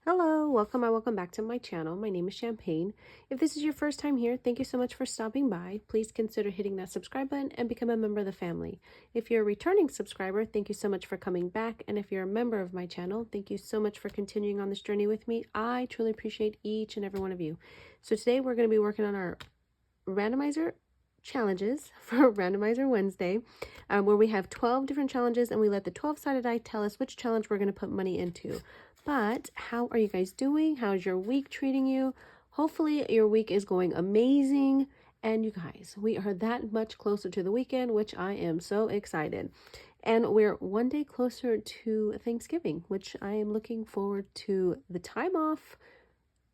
Hello, welcome back to my channel. My name is Champagne. If this is your first time here, thank you so much for stopping by. Please consider hitting that subscribe button and become a member of the family. If you're a returning subscriber, thank you so much for coming back. And if you're a member of my channel, thank you so much for continuing on this journey with me. I truly appreciate each and every one of you. So today we're going to be working on our randomizer challenges for Randomizer Wednesday, where we have 12 different challenges and we let the 12-sided die tell us which challenge we're going to put money into. But how are you guys doing? How's your week treating you? Hopefully your week is going amazing. And you guys, we are that much closer to the weekend, which I am so excited. And we're one day closer to Thanksgiving, which I am looking forward to the time off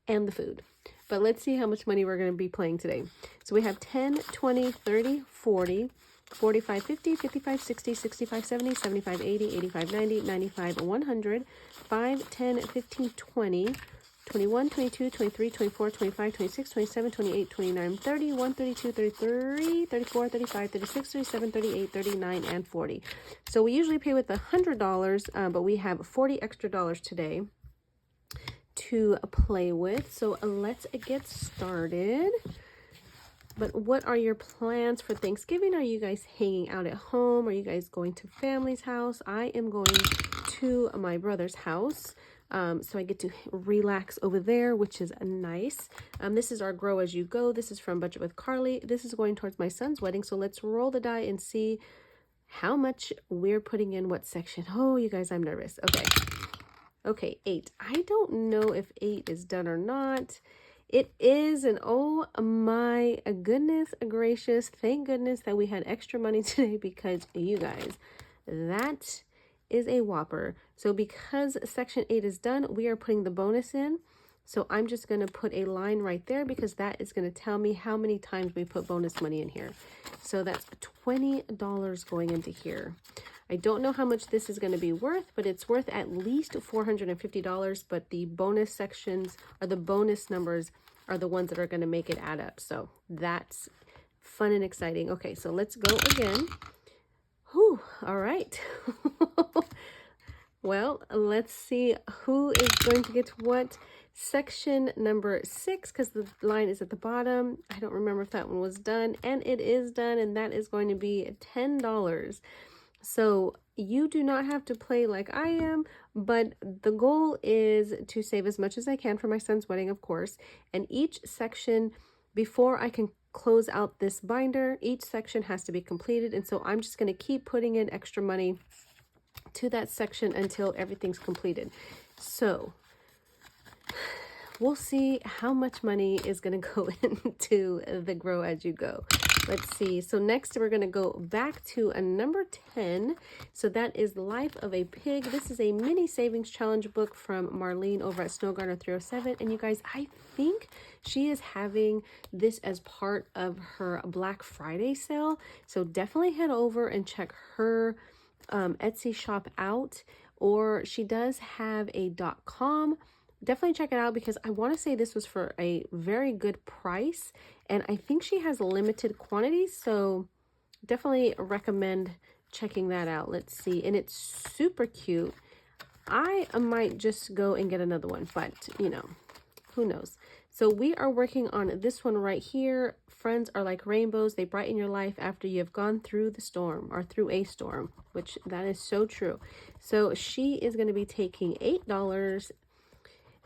and the food. But let's see how much money we're going to be playing today. So we have 10, 20, 30, 40, 45, 50, 55, 60, 65, 70, 75, 80, 85, 90, 95, 100, 5, 10, 15, 20, 21, 22, 23, 24, 25, 26, 27, 28, 29, 30, 1, 32, 33, 34, 35, 36, 37, 38, 39, and 40. So we usually pay with $100, but we have 40 extra dollars today to play with. So let's get started. But what are your plans for Thanksgiving? Are you guys hanging out at home? Are you guys going to family's house? I am going to my brother's house. So I get to relax over there, which is nice. This is our Grow As You Go. This is from Budget with Carly. This is going towards my son's wedding. So let's roll the die and see how much we're putting in what section. Oh, you guys, I'm nervous. Okay, 8. I don't know if 8 is done or not. It is, and oh my goodness gracious, thank goodness that we had extra money today, because you guys, that is a whopper. So because section 8 is done, we are putting the bonus in. So I'm just going to put a line right there because that is going to tell me how many times we put bonus money in here. So that's $20 going into here. I don't know how much this is going to be worth, but it's worth at least $450. But the bonus sections, or the bonus numbers, are the ones that are going to make it add up. So that's fun and exciting. Okay, so let's go again. Whew, all right. Well, let's see who is going to get what. Section number 6, because the line is at the bottom. I don't remember if that one was done, and it is done, and that is going to be $10. So you do not have to play like I am, but the goal is to save as much as I can for my son's wedding, of course. And each section, before I can close out this binder, each section has to be completed. And so I'm just going to keep putting in extra money to that section until everything's completed. So we'll see how much money is going to go into the Grow As You Go. Let's see. So next we're going to go back to a number 10. So that is Life of a Pig. This is a mini savings challenge book from Marlene over at Snowgarner 307. And you guys, I think she is having this as part of her Black Friday sale. So definitely head over and check her Etsy shop out, or she does have a .com. Definitely check it out, because I want to say this was for a very good price, and I think she has limited quantities, so definitely recommend checking that out. Let's see, and it's super cute. I might just go and get another one, but you know, who knows. So we are working on this one right here. Friends are like rainbows. They brighten your life after you have gone through the storm, or through a storm, which that is so true. So she is going to be taking $8.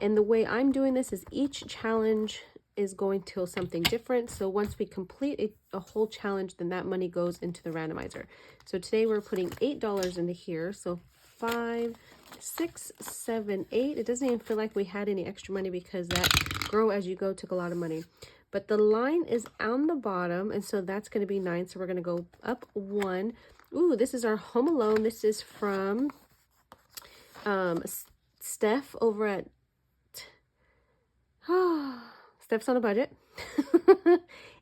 And the way I'm doing this is each challenge is going to something different. So once we complete a whole challenge, then that money goes into the randomizer. So today we're putting $8 into here. So 5, 6, 7, 8. It doesn't even feel like we had any extra money, because that Grow As You Go took a lot of money. But the line is on the bottom, and so that's going to be 9. So we're going to go up 1. Ooh, this is our Home Alone. This is from Steph over at Steph's on a Budget.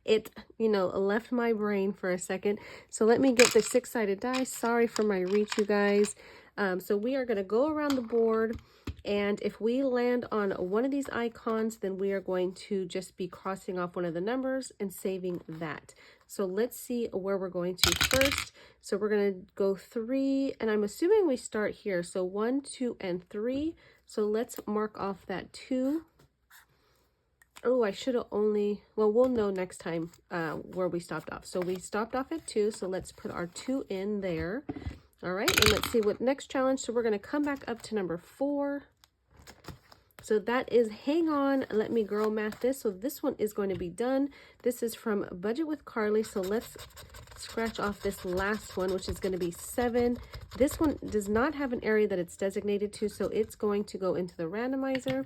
It, left my brain for a second. So let me get the 6-sided die. Sorry for my reach, you guys. So we are going to go around the board, and if we land on one of these icons, then we are going to just be crossing off one of the numbers and saving that. So let's see where we're going to first. So we're going to go 3, and I'm assuming we start here. So 1, 2, and 3. So let's mark off that 2. Oh, I should have only, well, we'll know next time where we stopped off. So we stopped off at 2, so let's put our 2 in there. All right, and let's see what next challenge. So we're going to come back up to number 4. So that is Hang On, Let Me Girl Math This. So this one is going to be done. This is from Budget with Carly. So let's scratch off this last one, which is going to be 7. This one does not have an area that it's designated to, so it's going to go into the randomizer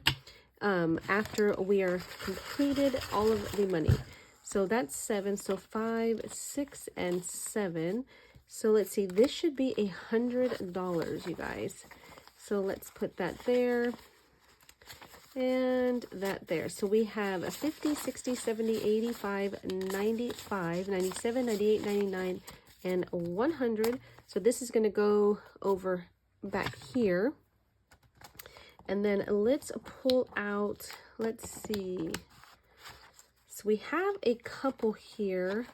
after we are completed all of the money. So that's 7. So 5, 6, and 7. So let's see, this should be $100, you guys. So let's put that there and that there. So we have a 50, 60, 70, 85, 95, 97, 98, 99, and 100. So this is going to go over back here. And then let's pull out, let's see. So we have a couple here.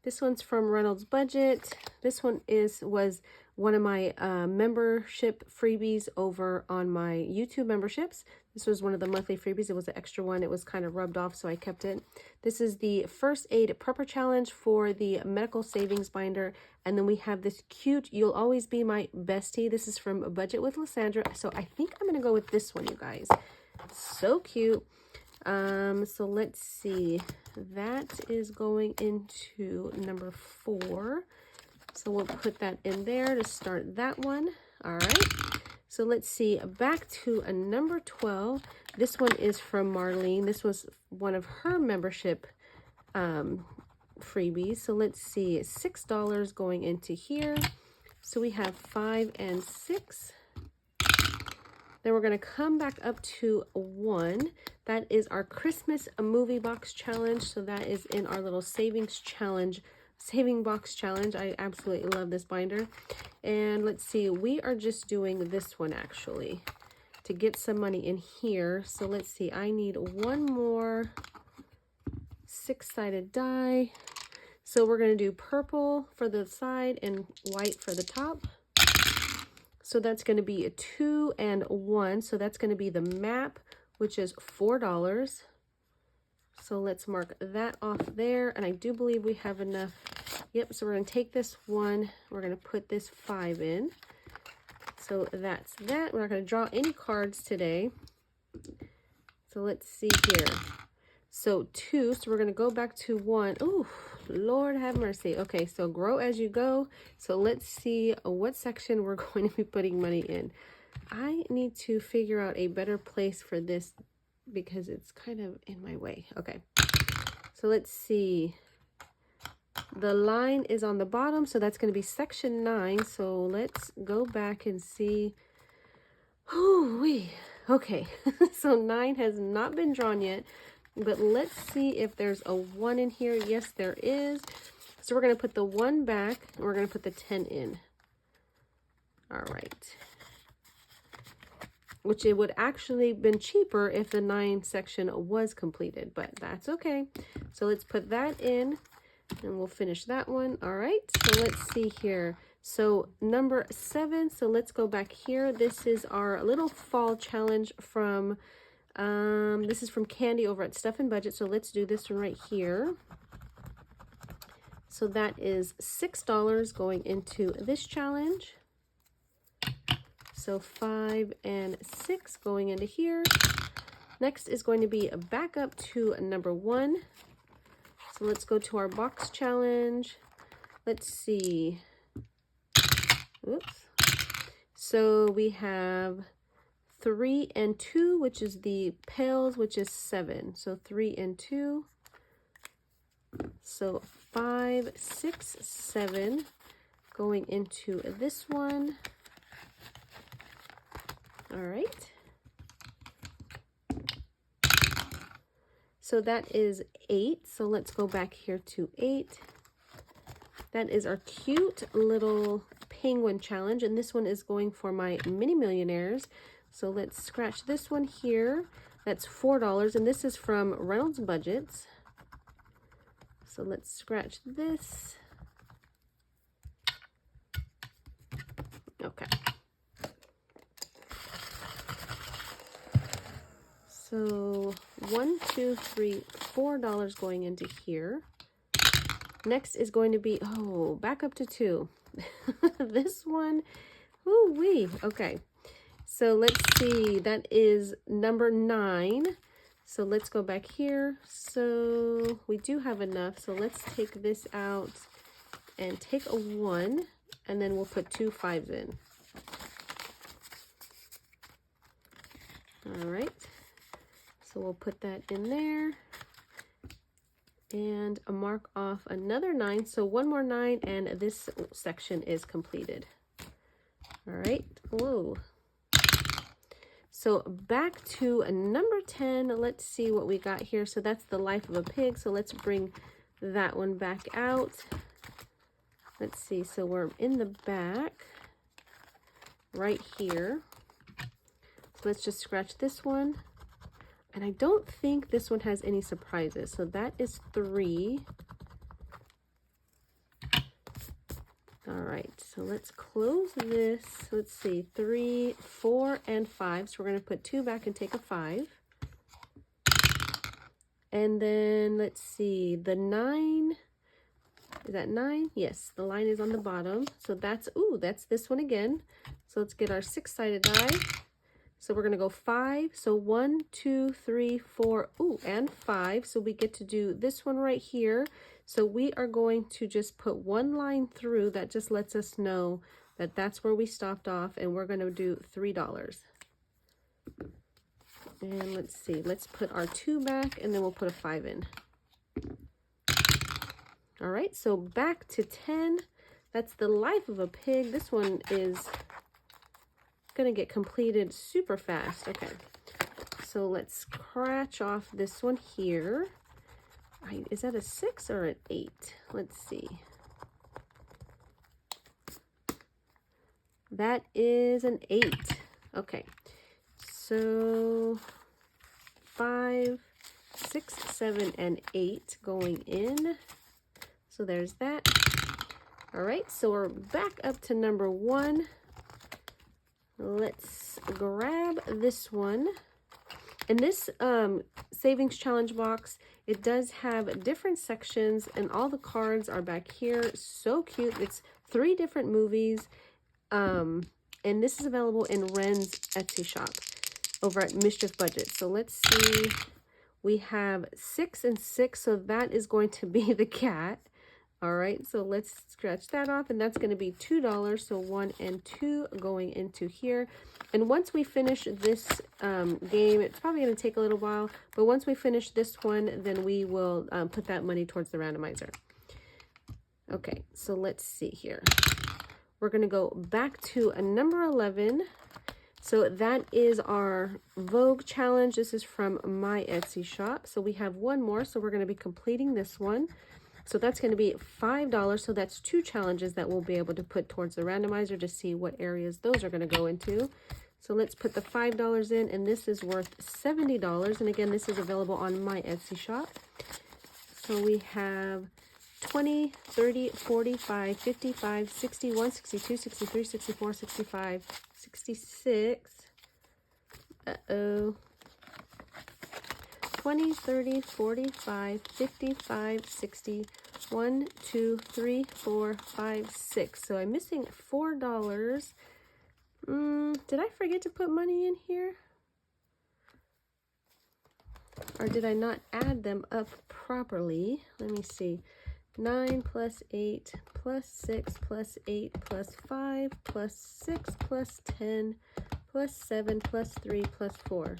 This one's from Reynolds Budget. This one was one of my membership freebies over on my YouTube memberships. This was one of the monthly freebies. It was an extra one. It was kind of rubbed off, so I kept it. This is the First Aid Prepper Challenge for the Medical Savings Binder. And then we have this cute You'll Always Be My Bestie. This is from Budget with Lysandra. So I think I'm going to go with this one, you guys. So cute. So let's see. That is going into number 4. So we'll put that in there to start that one. All right. So let's see, back to a number 12. This one is from Marlene. This was one of her membership freebies. So let's see, $6 going into here. So we have 5 and 6. Then we're going to come back up to 1. That is our Christmas movie box challenge. So that is in our little savings box challenge. I absolutely love this binder. And let's see, we are just doing this one actually to get some money in here. So let's see, I need one more 6-sided die. So we're going to do purple for the side and white for the top. So that's going to be a 2 and 1. So that's going to be the map, which is $4. So let's mark that off there. And I do believe we have enough. Yep, so we're going to take this 1. We're going to put this 5 in. So that's that. We're not going to draw any cards today. So let's see here. So 2. So we're going to go back to 1. Ooh, Lord have mercy. Okay, so grow as you go. So let's see what section we're going to be putting money in. I need to figure out a better place for this because it's kind of in my way. Okay, so let's see. The line is on the bottom, so that's going to be section 9. So let's go back and see. Okay, so 9 has not been drawn yet, but let's see if there's a 1 in here. Yes, there is. So we're going to put the 1 back, and we're going to put the 10 in. All right. Which it would actually been cheaper if the 9 section was completed, but that's okay. So let's put that in, and we'll finish that one. All right, so let's see here. So number 7, so let's go back here. This is our little fall challenge from, this is from Candy over at Stuff and Budget. So let's do this one right here. So that is $6 going into this challenge. So 5 and 6 going into here. Next is going to be a back up to number 1. So let's go to our box challenge. Let's see. Oops. So we have 3 and 2, which is the pails, which is 7. So 3 and 2. So 5, 6, 7 going into this one. All right. So that is 8. So let's go back here to 8. That is our cute little penguin challenge. And this one is going for my mini millionaires. So let's scratch this one here. That's $4. And this is from Reynolds Budgets. So let's scratch this. Okay. So $1, $2, $3, $4 going into here. Next is going to be, oh, back up to 2. This one, ooh wee. Okay, so let's see, that is number 9. So let's go back here. So we do have enough. So let's take this out and take a 1, and then we'll put 2 5s in. All right, so we'll put that in there and mark off another 9. So 1 more 9 and this section is completed. All right, whoa. So back to number 10, let's see what we got here. So that's the life of a pig. So let's bring that one back out. Let's see, so we're in the back right here. So let's just scratch this one. And I don't think this one has any surprises. So that is 3. All right, so let's close this. Let's see, 3, 4, and 5. So we're going to put 2 back and take a 5. And then let's see, the 9. Is that 9? Yes, the line is on the bottom. So that's, ooh, that's this one again. So let's get our 6-sided die. So we're going to go 5. So 1, 2, 3, 4, ooh, and 5. So we get to do this one right here. So we are going to just put 1 line through that just lets us know that that's where we stopped off, and we're going to do $3. And let's see, let's put our 2 back, and then we'll put a 5 in. All right, so back to 10. That's the life of a pig. This one is going to get completed super fast. Okay, so let's scratch off this one here. Is that a 6 or an 8? Let's see. That is an 8. Okay, so 5, 6, 7, and 8 going in. So there's that. All right, so we're back up to number 1. Let's grab this one. And this savings challenge box, it does have different sections, and all the cards are back here. So cute. It's 3 different movies. And this is available in Wren's Etsy shop over at Mischief Budget. So let's see. We have 6 and 6, so that is going to be the cat. All right, so let's scratch that off, and that's going to be $2. So 1 and 2 going into here. And once we finish this game, it's probably going to take a little while, but once we finish this one, then we will put that money towards the randomizer. Okay, so let's see here. We're going to go back to a number 11. So that is our Vogue challenge. This is from my Etsy shop. So we have 1 more, so we're going to be completing this one. So that's going to be $5. So that's 2 challenges that we'll be able to put towards the randomizer to see what areas those are going to go into. So let's put the $5 in, and this is worth $70. And again, this is available on my Etsy shop. So we have 20, 30, 45, 55, 61, 62, 63, 64, 65, 66. Uh-oh. 20, 30, 45, 55, 60, 1, 2, 3, 4, 5, 6. So I'm missing $4. Did I forget to put money in here? Or did I not add them up properly? Let me see. 9 plus 8 plus 6 plus 8 plus 5 plus 6 plus 10 plus 7 plus 3 plus 4.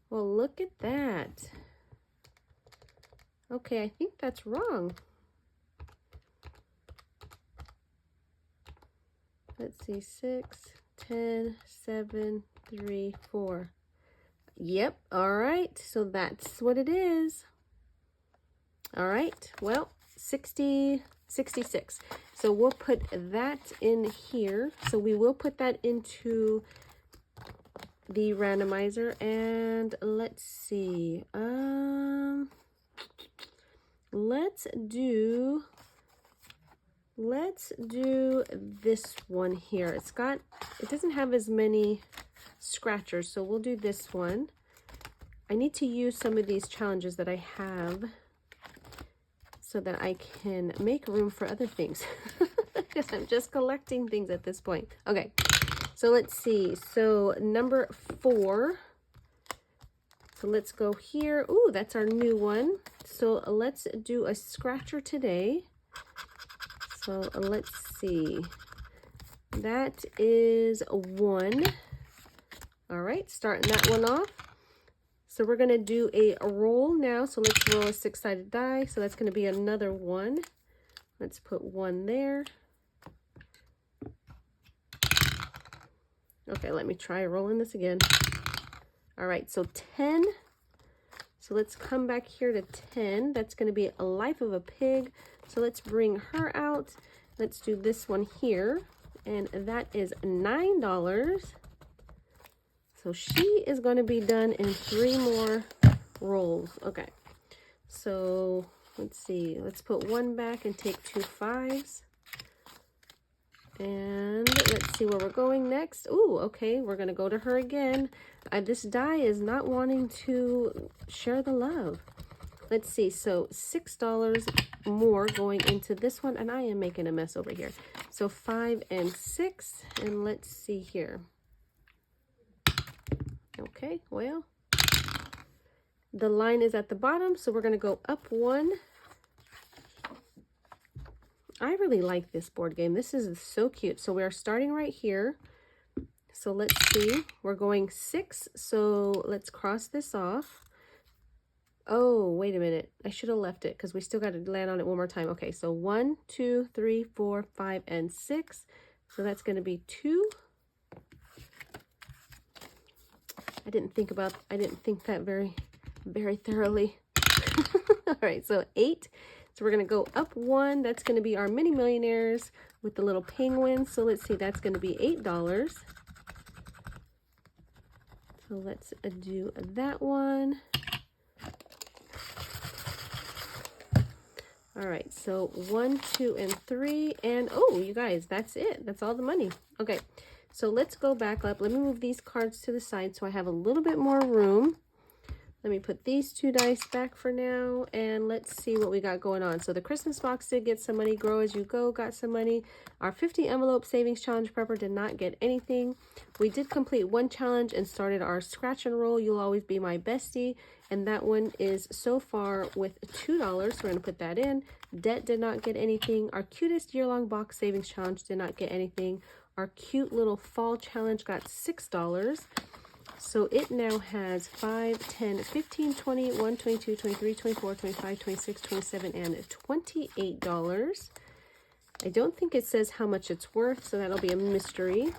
Well, look at that. Okay, I think that's wrong. Let's see, 6, 10, 7, 3, 4. Yep, all right, so that's what it is. All right, well, 66. So we'll put that in here. So we will put that into the randomizer, and let's see. Let's do this one here. It doesn't have as many scratchers. So we'll do this one. I need to use some of these challenges that I have so that I can make room for other things. Because I'm just collecting things at this point. Okay, so let's see. So number 4. So let's go here. Ooh, that's our new one. So let's do a scratcher today. So let's see. That is 1. All right, starting that one off. So we're going to do a roll now. So let's roll a 6-sided die. So that's going to be another 1. Let's put 1 there. Okay, let me try rolling this again. All right, so 10. So let's come back here to 10. That's going to be a life of a pig. So let's bring her out. Let's do this one here. And that is $9. So she is going to be done in 3 more rolls. Okay, so let's see. Let's put 1 back and take 2 5s. And let's see where we're going next. Ooh, okay, we're going to go to her again. This die is not wanting to share the love. Let's see, so $6 more going into this one. And I am making a mess over here. So 5 and 6. And let's see here. Okay, well, the line is at the bottom, so we're going to go up 1. I really like this board game. This is so cute. So we are starting right here. So let's see. We're going 6, so let's cross this off. Oh, wait a minute. I should have left it because we still got to land on it one more time. Okay, so 1, 2, 3, 4, 5, and 6. So that's going to be 2. I didn't think that very thoroughly. All right, so 8. So we're going to go up 1. That's going to be our mini millionaires with the little penguins. So let's see, that's going to be $8. So let's do that one. All right, so 1, 2, and 3. And oh, you guys, that's it. That's all the money. Okay. So let's go back up. Let me move these cards to the side so I have a little bit more room. Let me put these 2 dice back for now, and let's see what we got going on. So the Christmas box did get some money. Grow As You Go got some money. Our 50 envelope savings challenge prepper did not get anything. We did complete 1 challenge and started our scratch and roll. You'll Always Be My Bestie, and that one is so far with $2. So we're going to put that in. Debt did not get anything. Our cutest year-long box savings challenge did not get anything. Our cute little fall challenge got $6. So it now has 5, 10, 15, 20, 1, 22, 23, 24, 25, 26, 27, and $28. I don't think it says how much it's worth, so that'll be a mystery.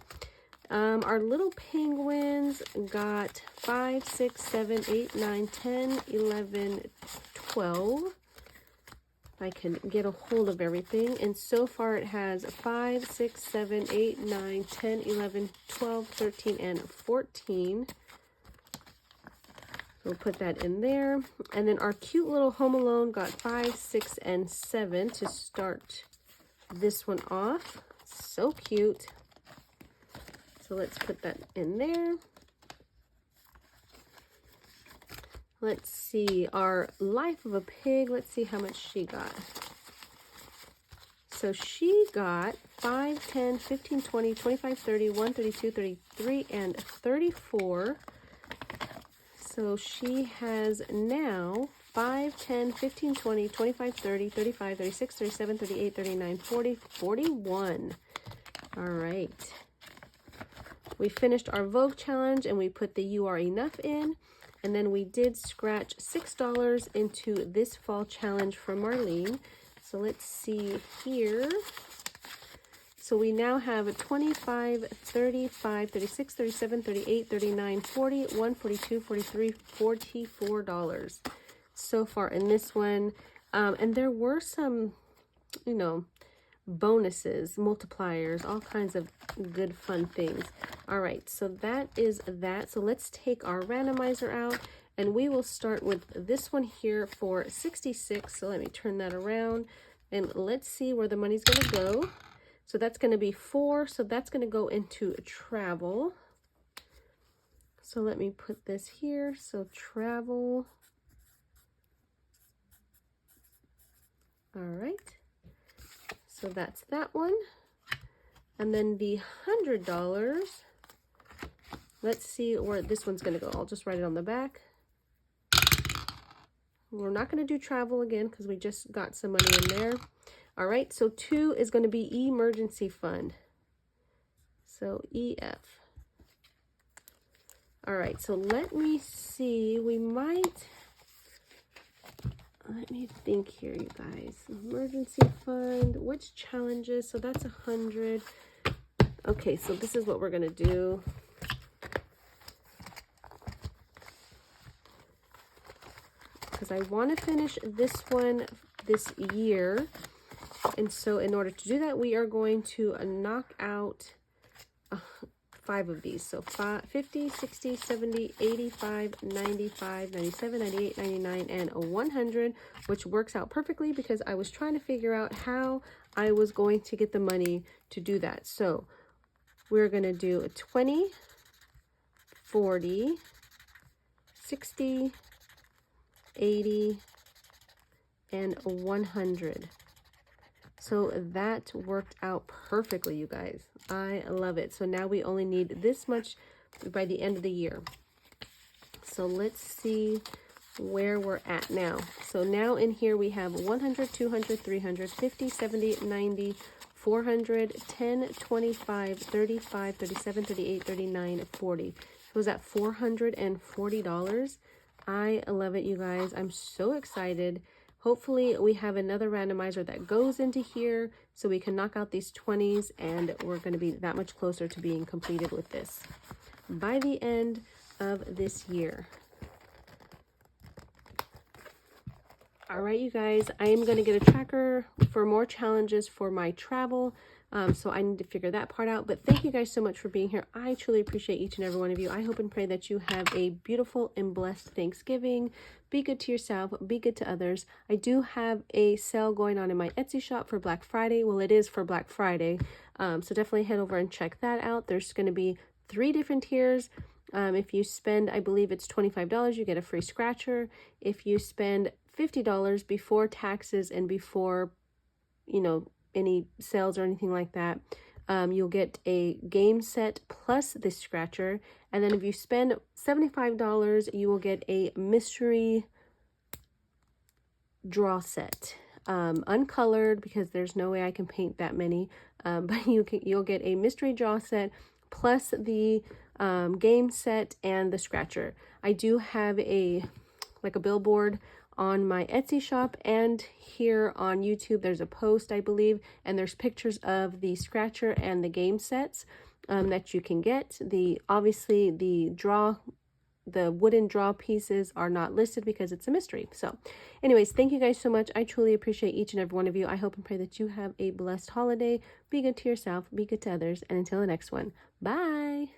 Our little penguins got 5, 6, 7, 8, 9, 10, 11, 12. I can get a hold of everything, and so far it has 5, 6, 7, 8, 9, 10, 11, 12, 13, and 14. We'll put that in there. And then our cute little Home Alone got 5, 6, and 7 to start this one off. So cute. So let's put that in there. Let's see, our Life of a Pig, let's see how much she got. So she got 5, 10, 15, 20, 25, 30, 1, 32, 33, and 34. So she has now 5, 10, 15, 20, 25, 30, 35, 36, 37, 38, 39, 40, 41. All right. We finished our Vogue challenge and we put the You Are Enough in. And then we did scratch $6 into this fall challenge for Marlene. So let's see here. So we now have 25, 35, 36, 37, 38, 39, 40, 1, 42, 43, $44 so far in this one. And there were some, bonuses, multipliers, all kinds of good fun things. All right, so that is that. So let's take our randomizer out, and we will start with this one here for 66. So let me turn that around, and let's see where the money's going to go. So that's going to be 4. So that's going to go into travel. So let me put this here. So travel. All right. So that's that one. And then the $100. Let's see where this one's going to go. I'll just write it on the back. We're not going to do travel again because we just got some money in there. All right. So 2 is going to be emergency fund. So EF. All right, so let me see, let me think here, you guys. Emergency fund, which challenges? So that's 100. Okay, so this is what we're gonna do. Because I want to finish this one this year. And so in order to do that, we are going to knock out 5 of these. So 50, 60, 70, 85, 95, 97, 98, 99, and 100, which works out perfectly because I was trying to figure out how I was going to get the money to do that. So we're going to do a 20, 40, 60, 80, and 100. So that worked out perfectly, you guys. I love it. So now we only need this much by the end of the year. So let's see where we're at now. So now in here we have 100, 200, 300, 50, 70, 90, 400, 10, 25, 35, 37, 38, 39, 40. It was at $440. I love it, you guys. I'm so excited. Hopefully we have another randomizer that goes into here so we can knock out these 20s, and we're going to be that much closer to being completed with this by the end of this year. All right, you guys, I am going to get a tracker for more challenges for my travel. So I need to figure that part out. But thank you guys so much for being here. I truly appreciate each and every one of you. I hope and pray that you have a beautiful and blessed Thanksgiving. Be good to yourself. Be good to others. I do have a sale going on in my Etsy shop for Black Friday. Well, it is for Black Friday. So definitely head over and check that out. There's going to be 3 different tiers. If you spend, I believe it's $25, you get a free scratcher. If you spend $50 before taxes and before, you know, any sales or anything like that, you'll get a game set plus this scratcher. And then if you spend $75, you will get a mystery draw set, uncolored because there's no way I can paint that many, but you'll get a mystery draw set plus the game set and the scratcher. I do have a billboard on my Etsy shop, and here on YouTube there's a post, I believe, and there's pictures of the scratcher and the game sets that you can get. Obviously the wooden draw pieces are not listed because it's a mystery. So anyways, thank you guys so much. I truly appreciate each and every one of you. I hope and pray that you have a blessed holiday. Be good to yourself, be good to others, and until the next one, bye.